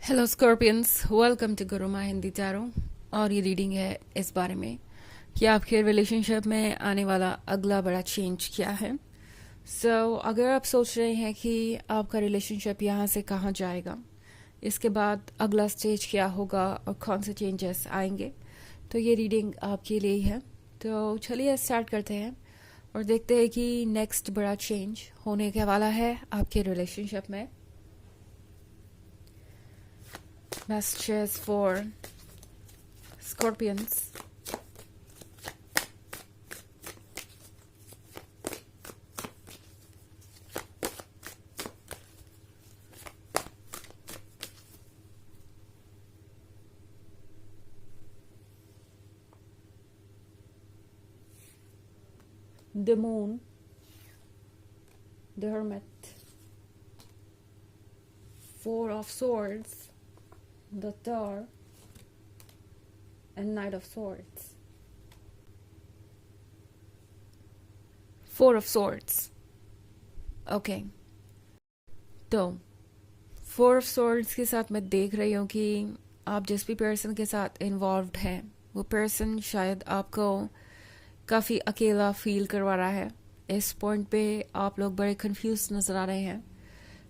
Hello scorpions, welcome to Guruma Hindi tarot. और ये reading है इस बारे में कि आपके रिलेशनशिप में आने वाला अगला बड़ा चेंज क्या है। अगर आप सोच रहे हैं कि आपका रिलेशनशिप यहाँ से कहाँ जाएगा, इसके बाद अगला स्टेज क्या होगा और कौन से चेंजेस आएंगे, तो ये रीडिंग आपके लिए ही है। तो चलिए स्टार्ट करते हैं और देखते हैं कि नेक्स्ट बड़ा चेंज होने के वाला है आपके रिलेशनशिप में। Messages for Scorpions. The Moon, the Hermit, Four of Swords, the Tower, and Knight of Swords. Four of Swords. Okay. तो फोर ऑफ सॉर्ड्स के साथ मैं देख रही हूँ कि आप जिस भी पर्सन के साथ इन्वॉल्व्ड हैं वो पर्सन शायद आपको काफ़ी अकेला फील करवा रहा है। इस पॉइंट पे आप लोग बड़े कंफ्यूज नज़र आ रहे हैं।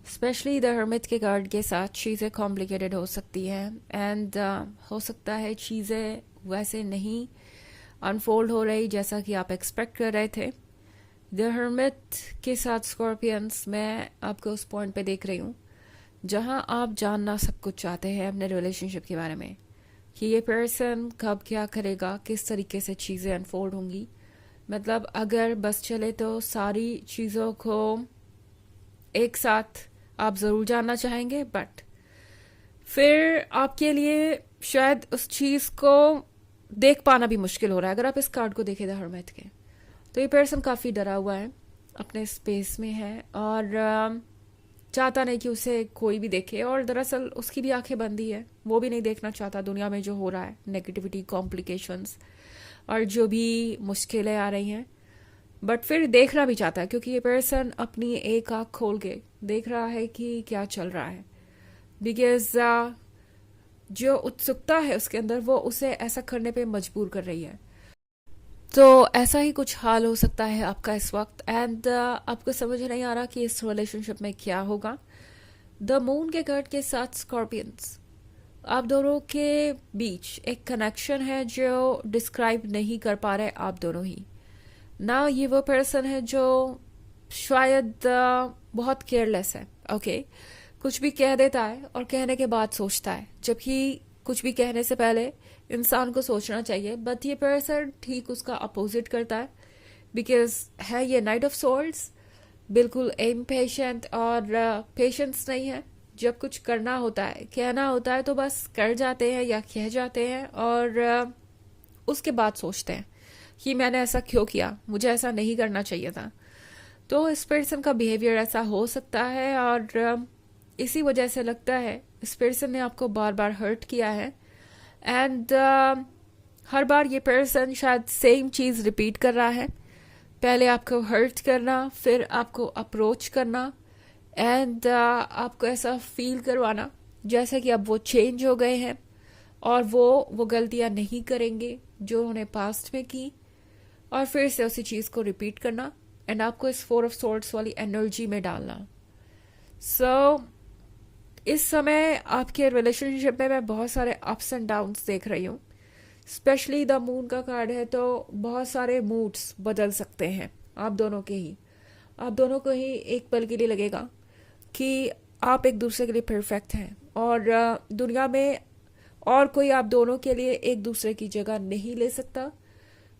स्पेशली द हर्मिट के कार्ड के साथ चीज़ें कॉम्प्लिकेटेड हो सकती हैं एंड हो सकता है चीज़ें वैसे नहीं अनफोल्ड हो रही जैसा कि आप एक्सपेक्ट कर रहे थे। द हर्मिट के साथ स्कॉर्पियंस, मैं आपको उस पॉइंट पे देख रही हूँ जहाँ आप जानना सब कुछ चाहते हैं अपने रिलेशनशिप के बारे में कि ये पर्सन कब क्या करेगा, किस तरीके से चीज़ें अनफोल्ड होंगी। मतलब अगर बस चले तो सारी चीज़ों को एक साथ आप ज़रूर जानना चाहेंगे, बट फिर आपके लिए शायद उस चीज़ को देख पाना भी मुश्किल हो रहा है। अगर आप इस कार्ड को देखें द हर्मिट के, तो ये पर्सन काफ़ी डरा हुआ है, अपने स्पेस में है और चाहता नहीं कि उसे कोई भी देखे। और दरअसल उसकी भी आंखें बंदी है, वो भी नहीं देखना चाहता दुनिया में जो हो रहा है, नेगेटिविटी, कॉम्प्लिकेशंस और जो भी मुश्किलें आ रही हैं। बट फिर देखना भी चाहता है क्योंकि ये पर्सन अपनी एक आँख खोल के देख रहा है कि क्या चल रहा है। बिकॉज जो उत्सुकता है उसके अंदर वो उसे ऐसा करने पे मजबूर कर रही है। तो ऐसा ही कुछ हाल हो सकता है आपका इस वक्त एंड आपको समझ नहीं आ रहा कि इस रिलेशनशिप में क्या होगा। द मून के कार्ड के साथ स्कॉर्पियंस, आप दोनों के बीच एक कनेक्शन है जो डिस्क्राइब नहीं कर पा रहे आप दोनों ही ना। ये वो पर्सन है जो शायद बहुत केयरलेस है। ओके, कुछ भी कह देता है और कहने के बाद सोचता है, जबकि कुछ भी कहने से पहले इंसान को सोचना चाहिए। बट ये पर्सन ठीक उसका अपोजिट करता है। बिकॉज है ये नाइट ऑफ सोल्ड्स, बिल्कुल इम्पेशेंट और पेशेंस नहीं है। जब कुछ करना होता है, कहना होता है, तो बस कर जाते हैं या कह जाते हैं और उसके बाद सोचते हैं कि मैंने ऐसा क्यों किया, मुझे ऐसा नहीं करना चाहिए था। तो इस पर्सन का बिहेवियर ऐसा हो सकता है और इसी वजह से लगता है इस पर्सन ने आपको बार बार हर्ट किया है एंड हर बार ये पर्सन शायद सेम चीज़ रिपीट कर रहा है। पहले आपको हर्ट करना, फिर आपको अप्रोच करना एंड आपको ऐसा फील करवाना जैसे कि अब वो चेंज हो गए हैं और वो गलतियां नहीं करेंगे जो उन्होंने पास्ट में की, और फिर से उसी चीज़ को रिपीट करना एंड आपको इस फोर ऑफ सोर्ड्स वाली एनर्जी में डालना। इस समय आपके रिलेशनशिप में मैं बहुत सारे अप्स एंड डाउन्स देख रही हूँ। स्पेशली द मून का कार्ड है तो बहुत सारे मूड्स बदल सकते हैं आप दोनों के ही। आप दोनों को ही एक पल के लिए लगेगा कि आप एक दूसरे के लिए परफेक्ट हैं और दुनिया में और कोई आप दोनों के लिए एक दूसरे की जगह नहीं ले सकता।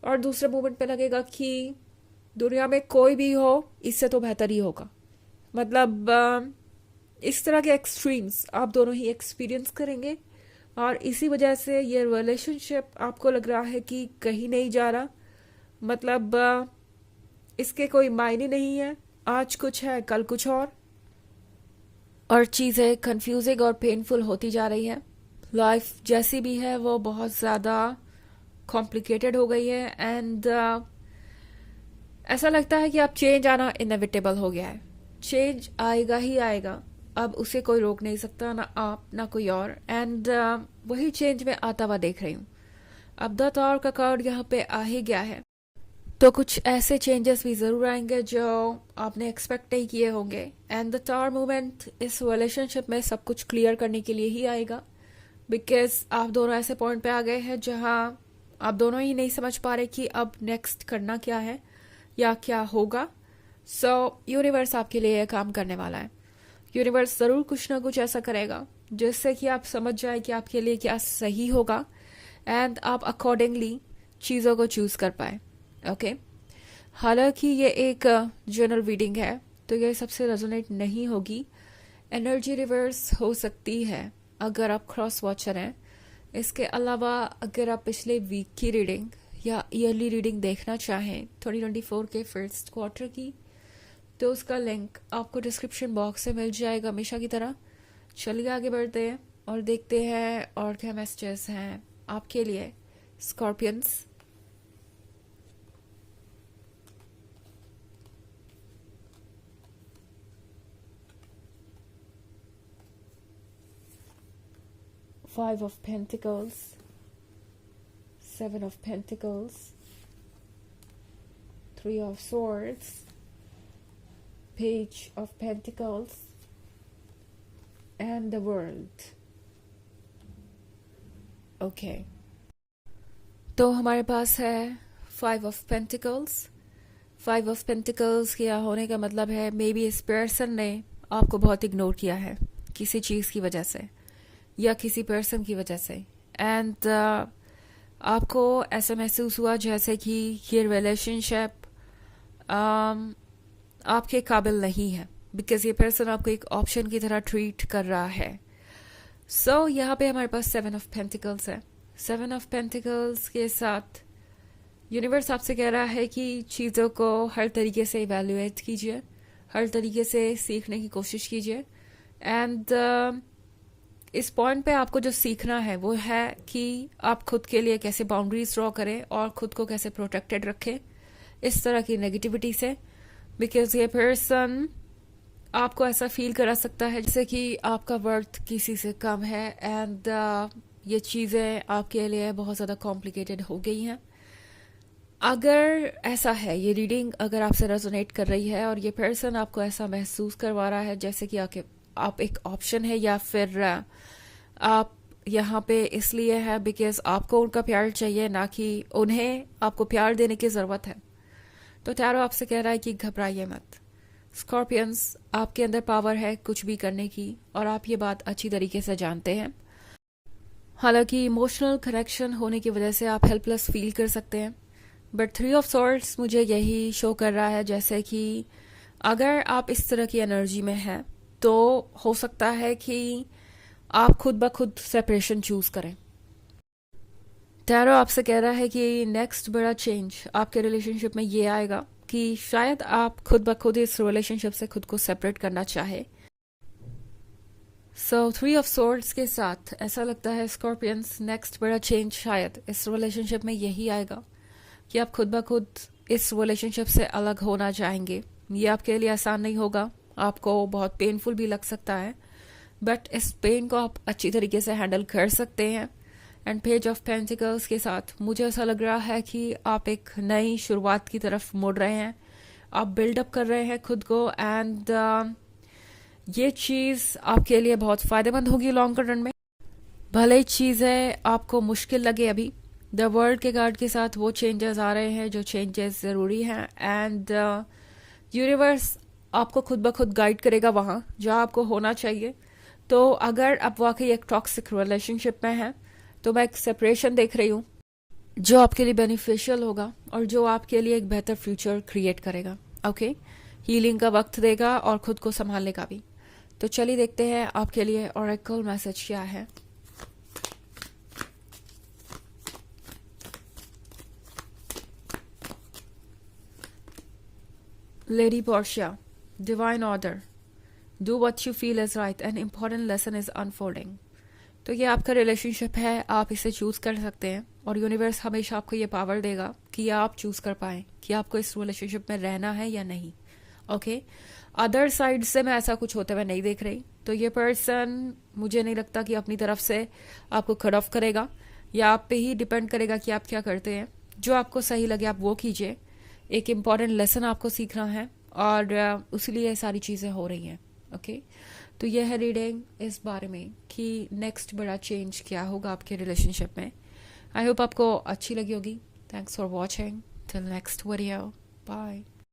और दूसरे मोमेंट पे लगेगा कि दुनिया में कोई भी हो इससे तो बेहतर ही होगा। मतलब इस तरह के एक्सट्रीम्स आप दोनों ही एक्सपीरियंस करेंगे और इसी वजह से ये रिलेशनशिप आपको लग रहा है कि कहीं नहीं जा रहा। मतलब इसके कोई मायने नहीं है, आज कुछ है कल कुछ और चीज़ें कंफ्यूजिंग और पेनफुल होती जा रही हैं। लाइफ जैसी भी है वो बहुत ज़्यादा कॉम्प्लिकेटेड हो गई है एंड ऐसा लगता है कि अब चेंज आना इनएविटेबल हो गया है। चेंज आएगा ही आएगा अब उसे कोई रोक नहीं सकता, ना आप ना कोई और। एंड वही चेंज मैं आता हुआ देख रही हूँ। अब द टावर का कार्ड यहाँ पे आ ही गया है, तो कुछ ऐसे चेंजेस भी ज़रूर आएंगे जो आपने एक्सपेक्ट नहीं किए होंगे। एंड द टावर मूवमेंट इस रिलेशनशिप में सब कुछ क्लियर करने के लिए ही आएगा, बिकॉज आप दोनों ऐसे पॉइंट पे आ गए हैं जहाँ आप दोनों ही नहीं समझ पा रहे कि अब नेक्स्ट करना क्या है या क्या होगा। सो यूनिवर्स आपके लिए यह काम करने वाला है। यूनिवर्स ज़रूर कुछ ना कुछ ऐसा करेगा जिससे कि आप समझ जाए कि आपके लिए क्या सही होगा, एंड आप अकॉर्डिंगली चीज़ों को चूज़ कर पाए। ओके हालांकि ये एक जनरल रीडिंग है, तो ये सबसे रेजोनेट नहीं होगी। एनर्जी रिवर्स हो सकती है अगर आप क्रॉस वॉचर हैं। इसके अलावा अगर आप पिछले वीक की रीडिंग या ईयरली रीडिंग देखना चाहें 2024 के फर्स्ट क्वार्टर की, तो उसका लिंक आपको डिस्क्रिप्शन बॉक्स से मिल जाएगा हमेशा की तरह। चलिए आगे बढ़ते हैं और देखते हैं और क्या मैसेजेस हैं आपके लिए Scorpions. Five of Pentacles, Seven of Pentacles, Three of Swords, Page of Pentacles, and the World. Okay. तो हमारे पास है Five of Pentacles. Five of Pentacles के होने का मतलब है मे बी इस पर्सन ने आपको बहुत इग्नोर किया है किसी चीज़ की वजह से या किसी पर्सन की वजह से। एंड आपको ऐसा महसूस हुआ जैसे कि ये रिलेशनशिप आपके काबिल नहीं है, बिकॉज ये पर्सन आपको एक ऑप्शन की तरह ट्रीट कर रहा है। सो यहाँ पे हमारे पास 7 ऑफ पेंटिकल्स है। 7 ऑफ पेंटिकल्स के साथ यूनिवर्स आपसे कह रहा है कि चीज़ों को हर तरीके से इवेल्युएट कीजिए, हर तरीके से सीखने की कोशिश कीजिए। एंड इस पॉइंट पे आपको जो सीखना है वो है कि आप खुद के लिए कैसे बाउंड्रीज ड्रॉ करें और खुद को कैसे प्रोटेक्टेड रखें इस तरह की नेगेटिविटी से, बिकॉज ये पर्सन आपको ऐसा फील करा सकता है जैसे कि आपका वर्थ किसी से कम है। एंड ये चीज़ें आपके लिए बहुत ज़्यादा कॉम्प्लिकेटेड हो गई हैं। अगर ऐसा है, ये रीडिंग अगर आपसे रेजोनेट कर रही है और ये पर्सन आपको ऐसा महसूस करवा रहा है जैसे कि आप एक ऑप्शन है, या फिर आप यहाँ पे इसलिए है बिकॉज आपको उनका प्यार चाहिए, ना कि उन्हें आपको प्यार देने की ज़रूरत है, तो टैरो आपसे कह रहा है कि घबराइए मत। स्कॉर्पियंस, आपके अंदर पावर है कुछ भी करने की और आप ये बात अच्छी तरीके से जानते हैं। हालांकि इमोशनल कनेक्शन होने की वजह से आप हेल्पलेस फील कर सकते हैं, बट 3 ऑफ सॉर्ड्स मुझे यही शो कर रहा है जैसे कि अगर आप इस तरह की एनर्जी में हैं तो हो सकता है कि आप खुद ब खुद सेपरेशन चूज करें। टैरो आपसे कह रहा है कि नेक्स्ट बड़ा चेंज आपके रिलेशनशिप में ये आएगा कि शायद आप खुद ब खुद इस रिलेशनशिप से खुद को सेपरेट करना चाहे। सो 3 ऑफ सॉर्ड्स के साथ ऐसा लगता है स्कॉर्पियंस, नेक्स्ट बड़ा चेंज शायद इस रिलेशनशिप में यही आएगा कि आप खुद ब खुद इस रिलेशनशिप से अलग होना चाहेंगे। ये आपके लिए आसान नहीं होगा, आपको बहुत पेनफुल भी लग सकता है, बट इस पेन को आप अच्छी तरीके से हैंडल कर सकते हैं। एंड पेज ऑफ पेंटिकल्स के साथ मुझे ऐसा लग रहा है कि आप एक नई शुरुआत की तरफ मुड़ रहे हैं, आप बिल्डअप कर रहे हैं खुद को। एंड ये चीज़ आपके लिए बहुत फ़ायदेमंद होगी लॉन्ग रन में, भले ही चीज़ें आपको मुश्किल लगे। अभी द वर्ल्ड के कार्ड के साथ वो चेंजेस आ रहे हैं जो चेंजेस ज़रूरी हैं। एंड यूनिवर्स आपको खुद ब खुद गाइड करेगा वहाँ जहाँ आपको होना चाहिए। तो अगर आप वाकई एक टॉक्सिक रिलेशनशिप में हैं तो मैं एक सेपरेशन देख रही हूँ जो आपके लिए बेनिफिशियल होगा और जो आपके लिए एक बेहतर फ्यूचर क्रिएट करेगा। ओके, हीलिंग का वक्त देगा और खुद को संभालने का भी। तो चलिए देखते हैं आपके लिए ऑरेकल मैसेज क्या है। Lady Portia, divine order, do what you feel is right, an important lesson is unfolding. तो ये आपका रिलेशनशिप है, आप इसे चूज कर सकते हैं और यूनिवर्स हमेशा आपको ये पावर देगा कि आप चूज कर पाएं कि आपको इस रिलेशनशिप में रहना है या नहीं। ओके, अदर साइड से मैं ऐसा कुछ होते हुए नहीं देख रही। तो ये पर्सन मुझे नहीं लगता कि अपनी तरफ से आपको कट ऑफ करेगा, या आप पे ही डिपेंड करेगा कि आप क्या करते हैं। जो आपको सही लगे आप वो कीजिए। एक इम्पॉर्टेंट लेसन आपको सीखना है, और उसीलिए ये सारी चीज़ें हो रही हैं। ओके, तो ये है रीडिंग इस बारे में कि नेक्स्ट बड़ा चेंज क्या होगा आपके रिलेशनशिप में। आई होप आपको अच्छी लगी होगी। Thanks for watching, till next video, bye.